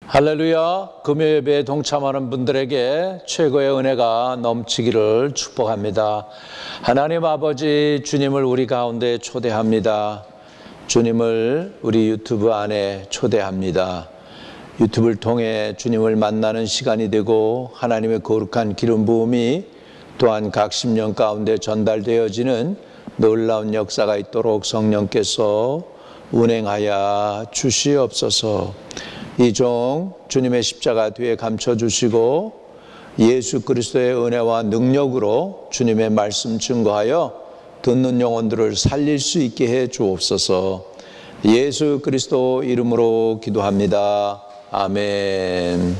할렐루야. 금요예배에 동참하는 분들에게 최고의 은혜가 넘치기를 축복합니다. 하나님 아버지, 주님을 우리 가운데 초대합니다. 주님을 우리 유튜브 안에 초대합니다. 유튜브를 통해 주님을 만나는 시간이 되고 하나님의 거룩한 기름 부음이 또한 각 심령 가운데 전달되어지는 놀라운 역사가 있도록 성령께서 운행하여 주시옵소서. 이 종 주님의 십자가 뒤에 감춰주시고 예수 그리스도의 은혜와 능력으로 주님의 말씀 증거하여 듣는 영혼들을 살릴 수 있게 해 주옵소서. 예수 그리스도 이름으로 기도합니다. 아멘.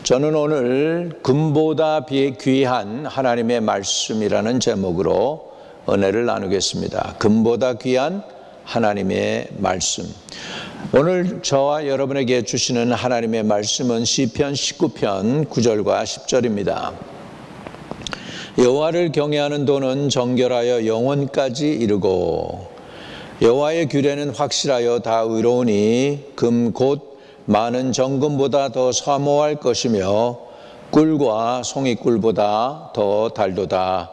저는 오늘 금보다 귀한 하나님의 말씀이라는 제목으로 은혜를 나누겠습니다. 금보다 귀한 하나님의 말씀. 오늘 저와 여러분에게 주시는 하나님의 말씀은 시편 19편 9절과 10절입니다. 여호와를 경외하는 도는 정결하여 영혼까지 이르고 여호와의 규례는 확실하여 다 의로우니 금 곧 많은 정금보다 더 사모할 것이며 꿀과 송이꿀보다 더 달도다.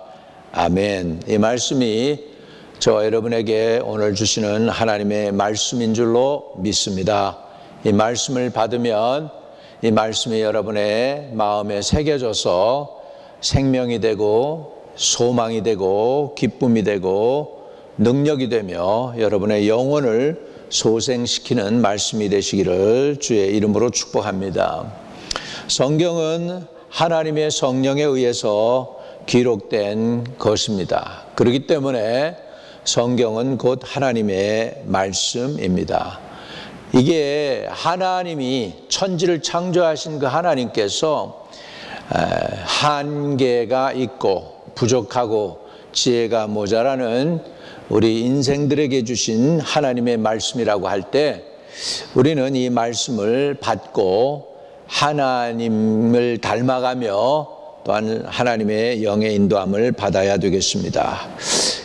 아멘. 이 말씀이 저와 여러분에게 오늘 주시는 하나님의 말씀인 줄로 믿습니다. 이 말씀을 받으면 이 말씀이 여러분의 마음에 새겨져서 생명이 되고 소망이 되고 기쁨이 되고 능력이 되며 여러분의 영혼을 소생시키는 말씀이 되시기를 주의 이름으로 축복합니다. 성경은 하나님의 성령에 의해서 기록된 것입니다. 그렇기 때문에 성경은 곧 하나님의 말씀입니다. 이게 하나님이 천지를 창조하신 그 하나님께서 한계가 있고 부족하고 지혜가 모자라는 우리 인생들에게 주신 하나님의 말씀이라고 할 때 우리는 이 말씀을 받고 하나님을 닮아가며 또한 하나님의 영의 인도함을 받아야 되겠습니다.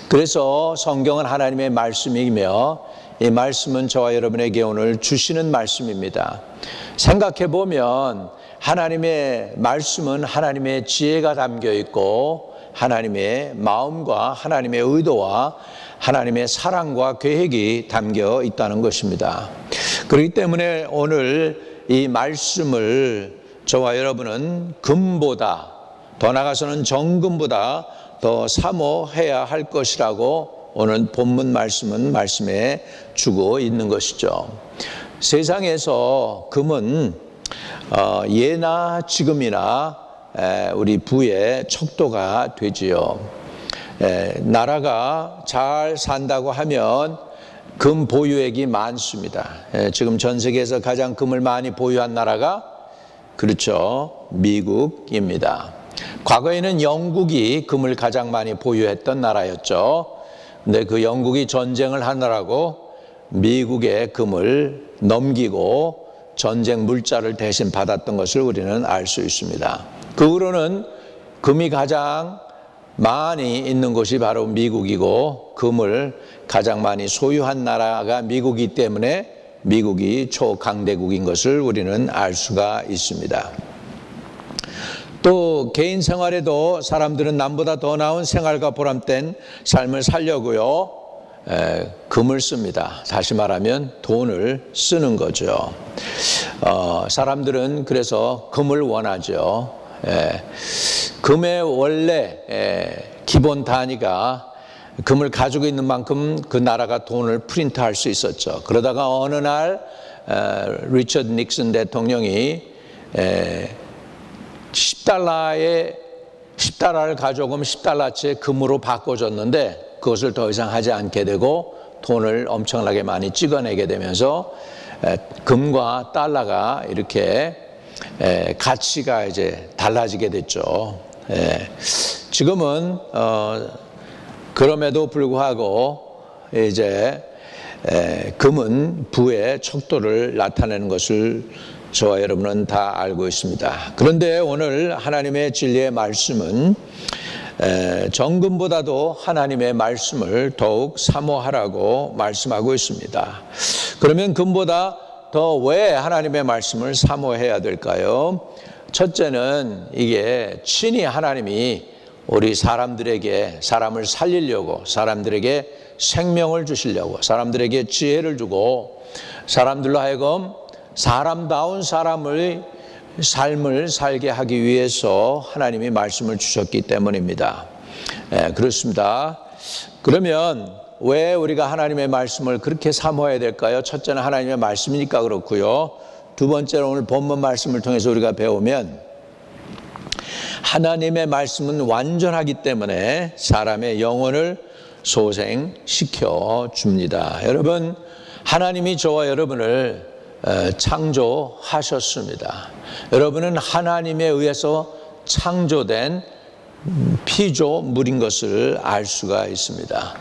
그래서 성경은 하나님의 말씀이며 이 말씀은 저와 여러분에게 오늘 주시는 말씀입니다. 생각해 보면 하나님의 말씀은 하나님의 지혜가 담겨 있고 하나님의 마음과 하나님의 의도와 하나님의 사랑과 계획이 담겨 있다는 것입니다. 그렇기 때문에 오늘 이 말씀을 저와 여러분은 금보다 더 나아가서는 정금보다 더 사모해야 할 것이라고 오늘 본문 말씀은 말씀해 주고 있는 것이죠. 세상에서 금은 예나 지금이나 우리 부의 척도가 되지요. 나라가 잘 산다고 하면 금 보유액이 많습니다. 지금 전 세계에서 가장 금을 많이 보유한 나라가 그렇죠, 미국입니다. 과거에는 영국이 금을 가장 많이 보유했던 나라였죠. 근데 그 영국이 전쟁을 하느라고 미국의 금을 넘기고 전쟁 물자를 대신 받았던 것을 우리는 알 수 있습니다. 그 후로는 금이 가장 많이 있는 곳이 바로 미국이고 금을 가장 많이 소유한 나라가 미국이기 때문에 미국이 초강대국인 것을 우리는 알 수가 있습니다. 또 개인 생활에도 사람들은 남보다 더 나은 생활과 보람된 삶을 살려고요 금을 씁니다. 다시 말하면 돈을 쓰는 거죠. 사람들은 그래서 금을 원하죠. 금의 원래 기본 단위가 금을 가지고 있는 만큼 그 나라가 돈을 프린트할 수 있었죠. 그러다가 어느 날 리처드 닉슨 대통령이 10달러를 가져오면 10달러치 금으로 바꿔줬는데 그것을 더 이상 하지 않게 되고 돈을 엄청나게 많이 찍어내게 되면서 금과 달러가 이렇게 가치가 이제 달라지게 됐죠. 지금은 그럼에도 불구하고 이제 금은 부의 척도를 나타내는 것을 저와 여러분은 다 알고 있습니다. 그런데 오늘 하나님의 진리의 말씀은 정금보다도 하나님의 말씀을 더욱 사모하라고 말씀하고 있습니다. 그러면 금보다 더 왜 하나님의 말씀을 사모해야 될까요? 첫째는 이게 친히 하나님이 우리 사람들에게 사람을 살리려고, 사람들에게 생명을 주시려고, 사람들에게 지혜를 주고 사람들로 하여금 사람다운 삶을 살게 하기 위해서 하나님이 말씀을 주셨기 때문입니다. 그렇습니다. 그러면 왜 우리가 하나님의 말씀을 그렇게 사모해야 될까요? 첫째는 하나님의 말씀이니까 그렇고요. 두 번째로 오늘 본문 말씀을 통해서 우리가 배우면 하나님의 말씀은 완전하기 때문에 사람의 영혼을 소생시켜 줍니다. 여러분, 하나님이 저와 여러분을 창조하셨습니다. 여러분은 하나님에 의해서 창조된 피조물인 것을 알 수가 있습니다.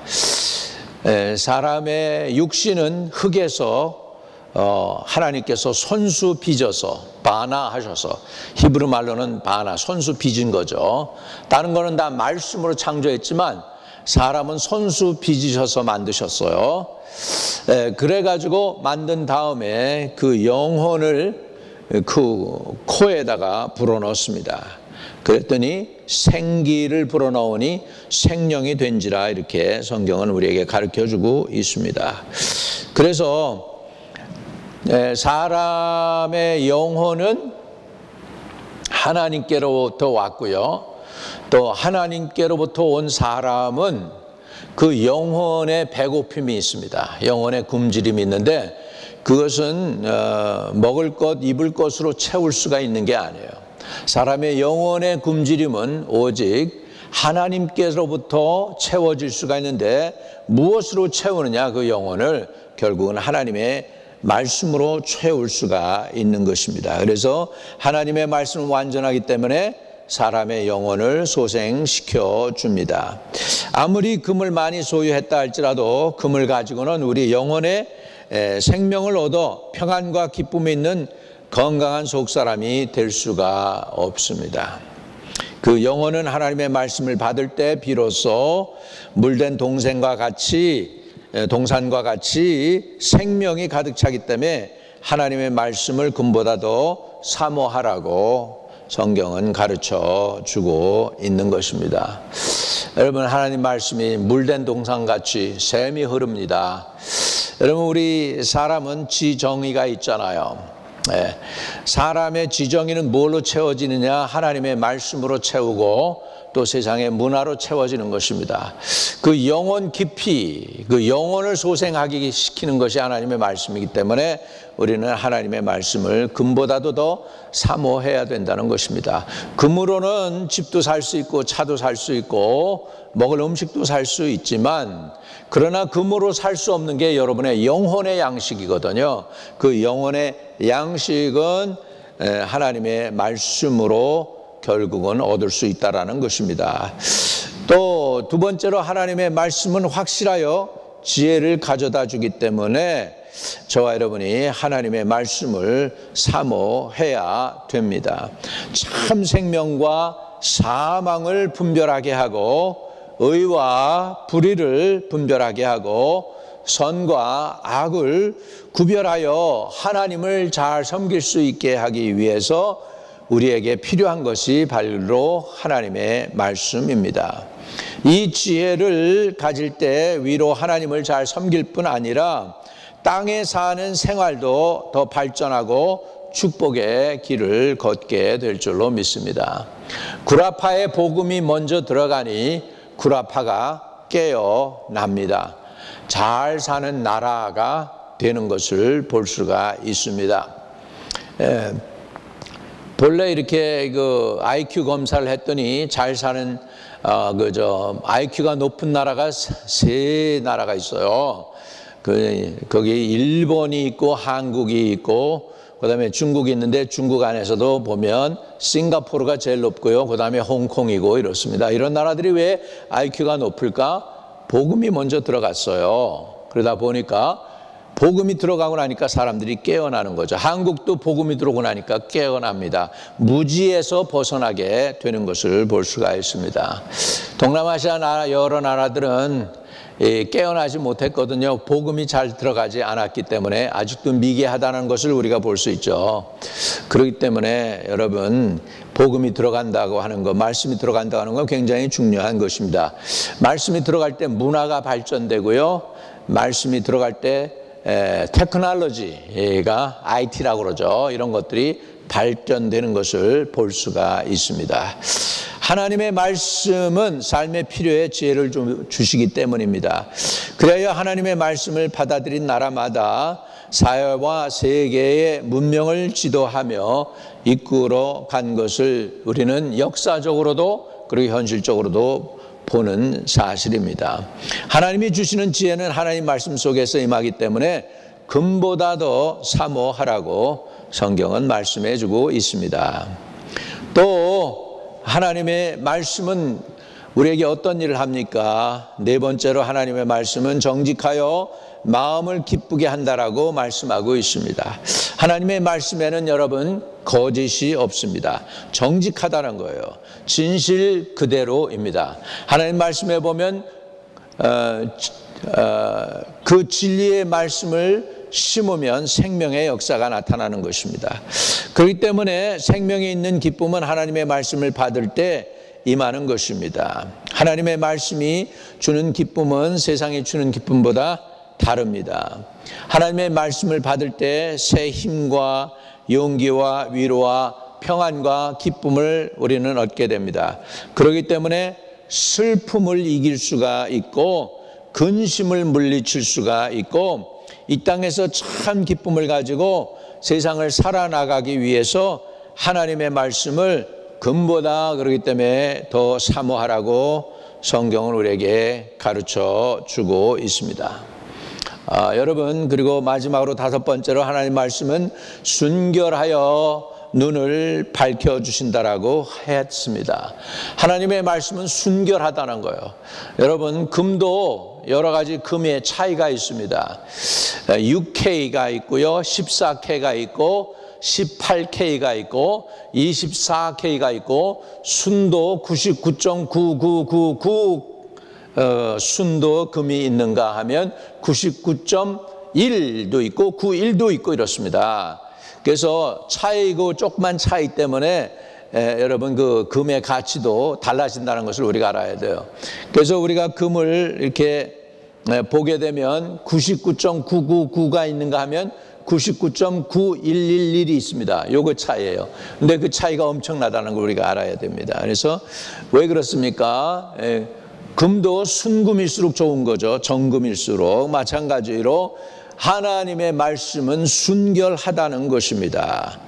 사람의 육신은 흙에서 하나님께서 손수 빚어서 바나하셔서, 히브리 말로는 바나, 손수 빚은 거죠. 다른 거는 다 말씀으로 창조했지만 사람은 손수 빚으셔서 만드셨어요. 그래가지고 만든 다음에 그 영혼을 그 코에다가 불어넣습니다. 그랬더니 생기를 불어넣으니 생명이 된지라, 이렇게 성경은 우리에게 가르쳐주고 있습니다. 그래서 사람의 영혼은 하나님께로부터 왔고요, 또 하나님께로부터 온 사람은 그 영혼의 배고픔이 있습니다. 영혼의 굶주림이 있는데 그것은 먹을 것, 입을 것으로 채울 수가 있는 게 아니에요. 사람의 영혼의 굶주림은 오직 하나님께로부터 채워질 수가 있는데 무엇으로 채우느냐? 그 영혼을 결국은 하나님의 말씀으로 채울 수가 있는 것입니다. 그래서 하나님의 말씀은 완전하기 때문에 사람의 영혼을 소생시켜 줍니다. 아무리 금을 많이 소유했다 할지라도 금을 가지고는 우리 영혼의 생명을 얻어 평안과 기쁨이 있는 건강한 속사람이 될 수가 없습니다. 그 영혼은 하나님의 말씀을 받을 때 비로소 물된 동산과 같이 생명이 가득 차기 때문에 하나님의 말씀을 금보다 더 사모하라고 성경은 가르쳐 주고 있는 것입니다. 여러분, 하나님 말씀이 물된 동산같이 샘이 흐릅니다. 여러분, 우리 사람은 지정의가 있잖아요. 사람의 지정의는 뭘로 채워지느냐? 하나님의 말씀으로 채우고 또 세상의 문화로 채워지는 것입니다. 그 영혼 깊이, 그 영혼을 소생하게 시키는 것이 하나님의 말씀이기 때문에 우리는 하나님의 말씀을 금보다도 더 사모해야 된다는 것입니다. 금으로는 집도 살 수 있고 차도 살 수 있고 먹을 음식도 살 수 있지만, 그러나 금으로 살 수 없는 게 여러분의 영혼의 양식이거든요. 그 영혼의 양식은 하나님의 말씀으로 결국은 얻을 수 있다라는 것입니다. 또 두 번째로 하나님의 말씀은 확실하여 지혜를 가져다 주기 때문에 저와 여러분이 하나님의 말씀을 사모해야 됩니다. 참 생명과 사망을 분별하게 하고 의와 불의를 분별하게 하고 선과 악을 구별하여 하나님을 잘 섬길 수 있게 하기 위해서 우리에게 필요한 것이 바로 하나님의 말씀입니다. 이 지혜를 가질 때 위로 하나님을 잘 섬길 뿐 아니라 땅에 사는 생활도 더 발전하고 축복의 길을 걷게 될 줄로 믿습니다. 구라파에 복음이 먼저 들어가니 구라파가 깨어납니다. 잘 사는 나라가 되는 것을 볼 수가 있습니다. 본래 이렇게 그 IQ 검사를 했더니 잘 사는 IQ가 높은 나라가 세 나라가 있어요. 거기 일본이 있고 한국이 있고 그다음에 중국이 있는데 중국 안에서도 보면 싱가포르가 제일 높고요. 그다음에 홍콩이고 이렇습니다. 이런 나라들이 왜 IQ가 높을까? 복음이 먼저 들어갔어요. 그러다 보니까 복음이 들어가고 나니까 사람들이 깨어나는 거죠. 한국도 복음이 들어오고 나니까 깨어납니다. 무지에서 벗어나게 되는 것을 볼 수가 있습니다. 동남아시아 여러 나라들은 깨어나지 못했거든요. 복음이 잘 들어가지 않았기 때문에 아직도 미개하다는 것을 우리가 볼 수 있죠. 그렇기 때문에 여러분, 복음이 들어간다고 하는 것, 말씀이 들어간다고 하는 건 굉장히 중요한 것입니다. 말씀이 들어갈 때 문화가 발전되고요. 말씀이 들어갈 때 테크놀로지가 IT라고 그러죠. 이런 것들이 발전되는 것을 볼 수가 있습니다. 하나님의 말씀은 삶의 필요에 지혜를 주시기 때문입니다. 그래야 하나님의 말씀을 받아들인 나라마다 사회와 세계의 문명을 지도하며 이끌어 간 것을 우리는 역사적으로도 그리고 현실적으로도 보는 사실입니다. 하나님이 주시는 지혜는 하나님 말씀 속에서 임하기 때문에 금보다 더 사모하라고 성경은 말씀해 주고 있습니다. 또 하나님의 말씀은 우리에게 어떤 일을 합니까? 네 번째로 하나님의 말씀은 정직하여 마음을 기쁘게 한다라고 말씀하고 있습니다. 하나님의 말씀에는 여러분 거짓이 없습니다. 정직하다는 거예요. 진실 그대로입니다. 하나님 말씀에 보면 그 진리의 말씀을 심으면 생명의 역사가 나타나는 것입니다. 그렇기 때문에 생명이 있는 기쁨은 하나님의 말씀을 받을 때 임하는 것입니다. 하나님의 말씀이 주는 기쁨은 세상이 주는 기쁨보다 다릅니다. 하나님의 말씀을 받을 때 새 힘과 용기와 위로와 평안과 기쁨을 우리는 얻게 됩니다. 그렇기 때문에 슬픔을 이길 수가 있고 근심을 물리칠 수가 있고 이 땅에서 참 기쁨을 가지고 세상을 살아나가기 위해서 하나님의 말씀을 금보다 그렇기 때문에 더 사모하라고 성경은 우리에게 가르쳐 주고 있습니다. 여러분, 그리고 마지막으로 다섯 번째로 하나님 말씀은 순결하여 눈을 밝혀주신다라고 했습니다. 하나님의 말씀은 순결하다는 거예요. 여러분, 금도 여러 가지 금의 차이가 있습니다. 6K가 있고요, 14K가 있고 18K가 있고 24K가 있고 순도 99.9999 순도 금이 있는가 하면 99.1도 있고 91도 있고 이렇습니다. 그래서 차이고 조그만 차이 때문에 여러분 그 금의 가치도 달라진다는 것을 우리가 알아야 돼요. 그래서 우리가 금을 이렇게 보게 되면 99.999가 있는가 하면 99.9111이 있습니다. 요거 차이예요. 근데 그 차이가 엄청나다는 걸 우리가 알아야 됩니다. 그래서 왜 그렇습니까? 금도 순금일수록 좋은 거죠. 정금일수록. 마찬가지로 하나님의 말씀은 순결하다는 것입니다.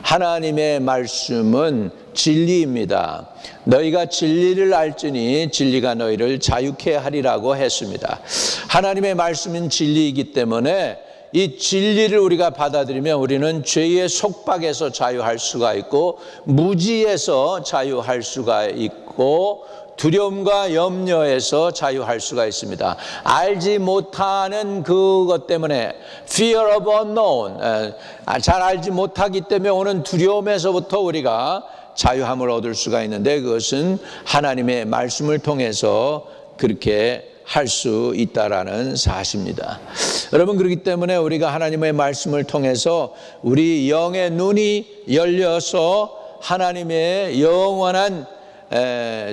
하나님의 말씀은 진리입니다. 너희가 진리를 알지니 진리가 너희를 자유케 하리라고 했습니다. 하나님의 말씀은 진리이기 때문에 이 진리를 우리가 받아들이면 우리는 죄의 속박에서 자유할 수가 있고 무지에서 자유할 수가 있고 두려움과 염려에서 자유할 수가 있습니다. 알지 못하는 그것 때문에 fear of unknown, 잘 알지 못하기 때문에 오는 두려움에서부터 우리가 자유함을 얻을 수가 있는데 그것은 하나님의 말씀을 통해서 그렇게 할 수 있다라는 사실입니다. 여러분, 그렇기 때문에 우리가 하나님의 말씀을 통해서 우리 영의 눈이 열려서 하나님의 영원한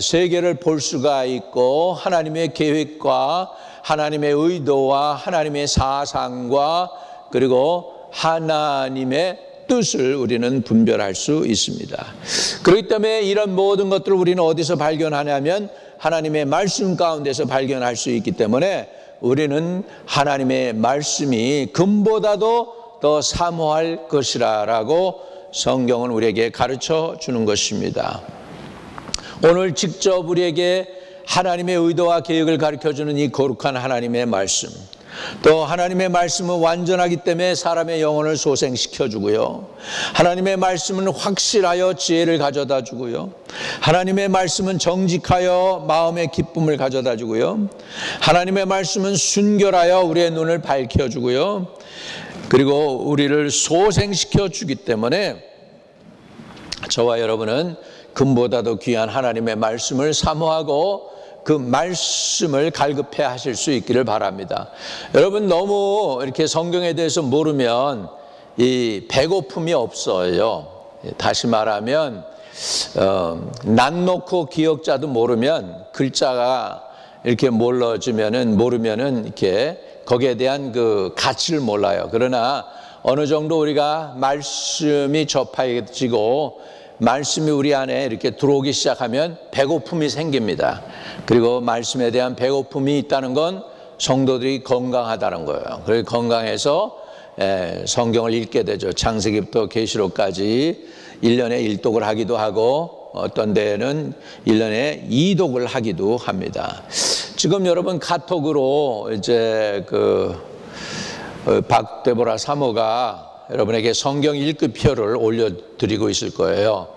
세계를 볼 수가 있고 하나님의 계획과 하나님의 의도와 하나님의 사상과 그리고 하나님의 뜻을 우리는 분별할 수 있습니다. 그렇기 때문에 이런 모든 것들을 우리는 어디서 발견하냐면 하나님의 말씀 가운데서 발견할 수 있기 때문에 우리는 하나님의 말씀이 금보다도 더 사모할 것이라고 성경은 우리에게 가르쳐 주는 것입니다. 오늘 직접 우리에게 하나님의 의도와 계획을 가르쳐주는 이 거룩한 하나님의 말씀, 또 하나님의 말씀은 완전하기 때문에 사람의 영혼을 소생시켜주고요, 하나님의 말씀은 확실하여 지혜를 가져다 주고요, 하나님의 말씀은 정직하여 마음의 기쁨을 가져다 주고요, 하나님의 말씀은 순결하여 우리의 눈을 밝혀주고요, 그리고 우리를 소생시켜 주기 때문에 저와 여러분은 금보다도 귀한 하나님의 말씀을 사모하고 그 말씀을 갈급해 하실 수 있기를 바랍니다. 여러분 너무 이렇게 성경에 대해서 모르면 이 배고픔이 없어요. 다시 말하면 난 놓고 기억자도 모르면 글자가 이렇게 모르면은 이렇게 거기에 대한 그 가치를 몰라요. 그러나 어느 정도 우리가 말씀이 접해지고 말씀이 우리 안에 이렇게 들어오기 시작하면 배고픔이 생깁니다. 그리고 말씀에 대한 배고픔이 있다는 건 성도들이 건강하다는 거예요. 그래서 건강해서 성경을 읽게 되죠. 창세기부터 계시록까지 1년에 1독을 하기도 하고 어떤 데에는 1년에 2독을 하기도 합니다. 지금 여러분 카톡으로 이제 박데보라 사모가 여러분에게 성경 읽기표를 올려드리고 있을 거예요.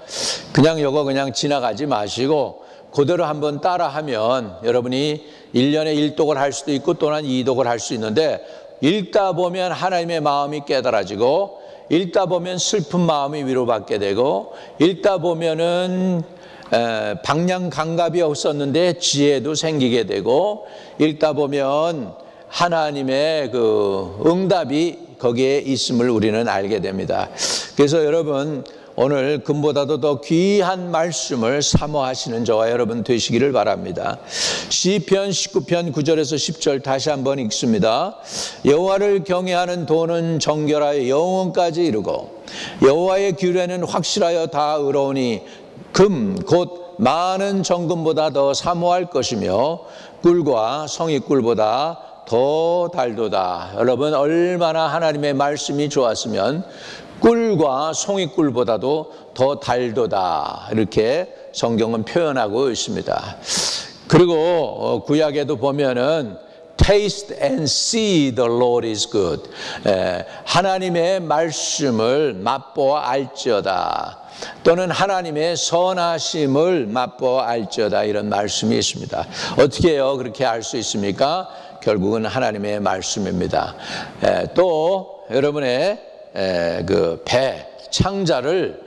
그냥 지나가지 마시고 그대로 한번 따라하면 여러분이 1년에 1독을 할 수도 있고 또는 2독을 할 수 있는데 읽다 보면 하나님의 마음이 깨달아지고 읽다 보면 슬픈 마음이 위로받게 되고 읽다 보면은 방향 감각이 없었는데 지혜도 생기게 되고 읽다 보면 하나님의 그 응답이 거기에 있음을 우리는 알게 됩니다. 그래서 여러분 오늘 금보다도 더 귀한 말씀을 사모하시는 저와 여러분 되시기를 바랍니다. 시편 19편 9절에서 10절 다시 한번 읽습니다. 여호와를 경외하는 도는 정결하여 영원까지 이르고 여호와의 규례는 확실하여 다 의로우니 금 곧 많은 정금보다 더 사모할 것이며 꿀과 성의꿀보다 더 달도다. 여러분 얼마나 하나님의 말씀이 좋았으면 꿀과 송이꿀보다도 더 달도다 이렇게 성경은 표현하고 있습니다. 그리고 구약에도 보면은 Taste and see the Lord is good. 하나님의 말씀을 맛보아 알지어다. 또는 하나님의 선하심을 맛보아 알지어다 이런 말씀이 있습니다. 어떻게 해요? 그렇게 알 수 있습니까? 결국은 하나님의 말씀입니다. 또 여러분의 그 배, 창자를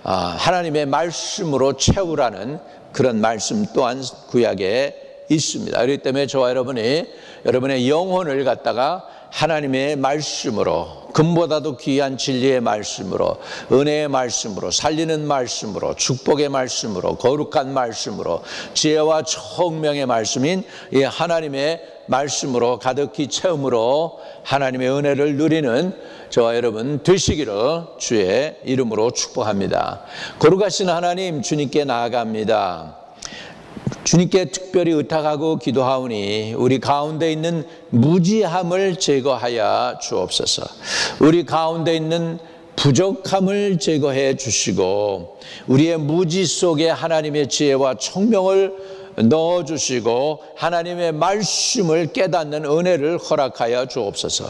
하나님의 말씀으로 채우라는 그런 말씀 또한 구약에 있습니다. 그렇기 때문에 저와 여러분이 여러분의 영혼을 갖다가 하나님의 말씀으로 금보다도 귀한 진리의 말씀으로 은혜의 말씀으로 살리는 말씀으로 축복의 말씀으로 거룩한 말씀으로 지혜와 총명의 말씀인 이 하나님의 말씀으로 가득히 채움으로 하나님의 은혜를 누리는 저와 여러분 되시기를 주의 이름으로 축복합니다. 거룩하신 하나님 주님께 나아갑니다. 주님께 특별히 의탁하고 기도하오니 우리 가운데 있는 무지함을 제거하여 주옵소서. 우리 가운데 있는 부족함을 제거해 주시고 우리의 무지 속에 하나님의 지혜와 총명을 넣어주시고 하나님의 말씀을 깨닫는 은혜를 허락하여 주옵소서.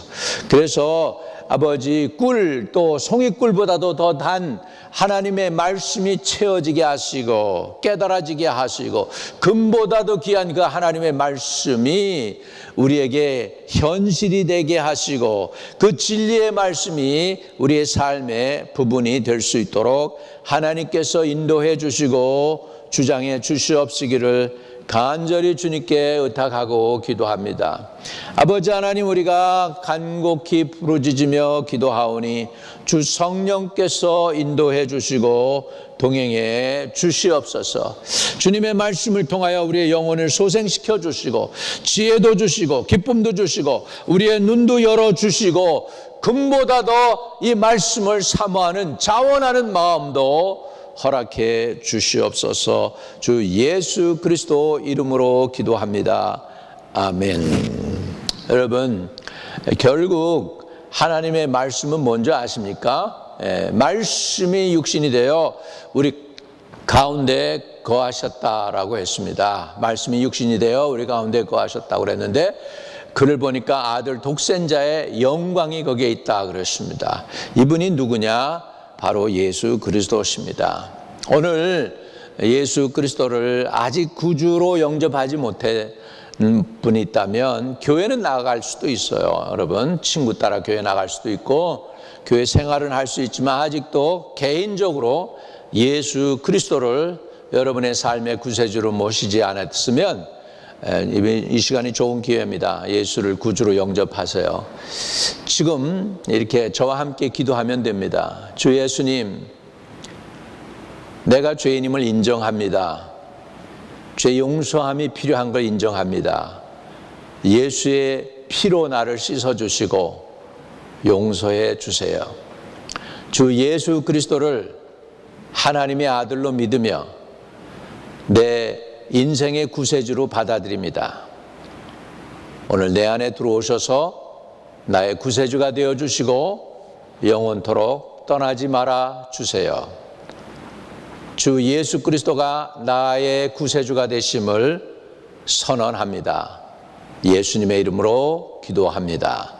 그래서 아버지 꿀 또 송이꿀보다도 더 단 하나님의 말씀이 채워지게 하시고 깨달아지게 하시고 금보다도 귀한 그 하나님의 말씀이 우리에게 현실이 되게 하시고 그 진리의 말씀이 우리의 삶의 부분이 될 수 있도록 하나님께서 인도해 주시고 주장해 주시옵시기를 간절히 주님께 의탁하고 기도합니다. 아버지 하나님 우리가 간곡히 부르짖으며 기도하오니 주 성령께서 인도해 주시고 동행해 주시옵소서. 주님의 말씀을 통하여 우리의 영혼을 소생시켜 주시고 지혜도 주시고 기쁨도 주시고 우리의 눈도 열어주시고 금보다 더 이 말씀을 사모하는 자원하는 마음도 허락해 주시옵소서. 주 예수 그리스도 이름으로 기도합니다. 아멘. 여러분 결국 하나님의 말씀은 뭔지 아십니까? 말씀이 육신이 되어 우리 가운데 거하셨다라고 했습니다. 말씀이 육신이 되어 우리 가운데 거하셨다고 그랬는데 그를 보니까 아들 독생자의 영광이 거기에 있다 그랬습니다. 이분이 누구냐? 바로 예수 그리스도십니다. 오늘 예수 그리스도를 아직 구주로 영접하지 못한 분이 있다면 교회는 나갈 수도 있어요. 여러분 친구 따라 교회 나갈 수도 있고 교회 생활은 할 수 있지만 아직도 개인적으로 예수 그리스도를 여러분의 삶의 구세주로 모시지 않았으면 이 시간이 좋은 기회입니다. 예수를 구주로 영접하세요. 지금 이렇게 저와 함께 기도하면 됩니다. 주 예수님, 내가 죄인임을 인정합니다. 죄 용서함이 필요한 걸 인정합니다. 예수의 피로 나를 씻어주시고 용서해 주세요. 주 예수 그리스도를 하나님의 아들로 믿으며 내 인생의 구세주로 받아들입니다. 오늘 내 안에 들어오셔서 나의 구세주가 되어주시고 영원토록 떠나지 말아 주세요. 주 예수 그리스도가 나의 구세주가 되심을 선언합니다. 예수님의 이름으로 기도합니다.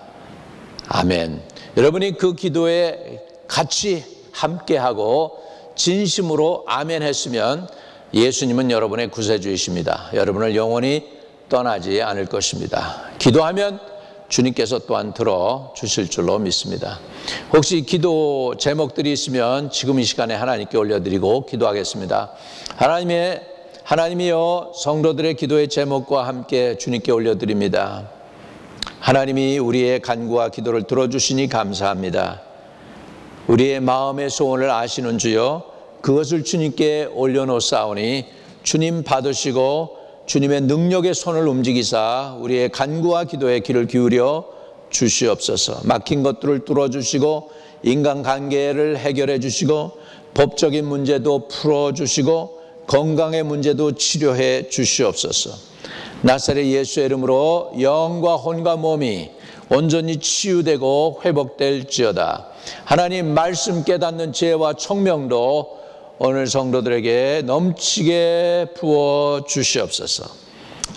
아멘. 여러분이 그 기도에 같이 함께하고 진심으로 아멘 했으면 예수님은 여러분의 구세주이십니다. 여러분을 영원히 떠나지 않을 것입니다. 기도하면 주님께서 또한 들어주실 줄로 믿습니다. 혹시 기도 제목들이 있으면 지금 이 시간에 하나님께 올려드리고 기도하겠습니다. 하나님이여, 성도들의 기도의 제목과 함께 주님께 올려드립니다. 하나님이 우리의 간구와 기도를 들어주시니 감사합니다. 우리의 마음의 소원을 아시는 주여, 그것을 주님께 올려놓사오니 주님 받으시고 주님의 능력의 손을 움직이사 우리의 간구와 기도에 귀를 기울여 주시옵소서. 막힌 것들을 뚫어주시고 인간관계를 해결해 주시고 법적인 문제도 풀어주시고 건강의 문제도 치료해 주시옵소서. 나사렛 예수의 이름으로 영과 혼과 몸이 온전히 치유되고 회복될지어다. 하나님 말씀 깨닫는 지혜와 총명도 오늘 성도들에게 넘치게 부어 주시옵소서.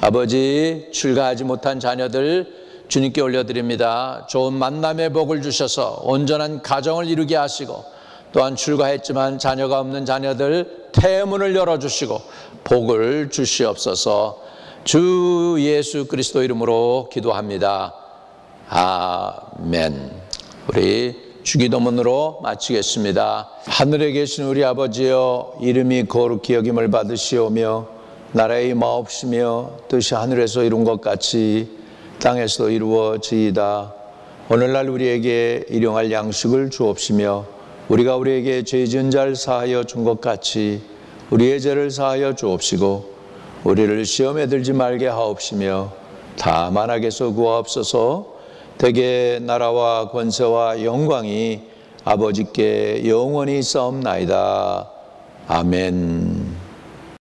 아버지, 출가하지 못한 자녀들 주님께 올려드립니다. 좋은 만남의 복을 주셔서 온전한 가정을 이루게 하시고, 또한 출가했지만 자녀가 없는 자녀들 태문을 열어주시고 복을 주시옵소서. 주 예수 그리스도 이름으로 기도합니다. 아멘. 우리 주기도문으로 마치겠습니다. 하늘에 계신 우리 아버지여, 이름이 거룩히 여김을 받으시오며 나라의 마옵시며 뜻이 하늘에서 이룬 것 같이 땅에서 이루어지이다. 오늘날 우리에게 일용할 양식을 주옵시며 우리가 우리에게 죄 지은 자를 사하여 준 것 같이 우리의 죄를 사하여 주옵시고 우리를 시험에 들지 말게 하옵시며 다만 악에서 구하옵소서. 대개 나라와 권세와 영광이 아버지께 영원히 있사옵나이다. 아멘.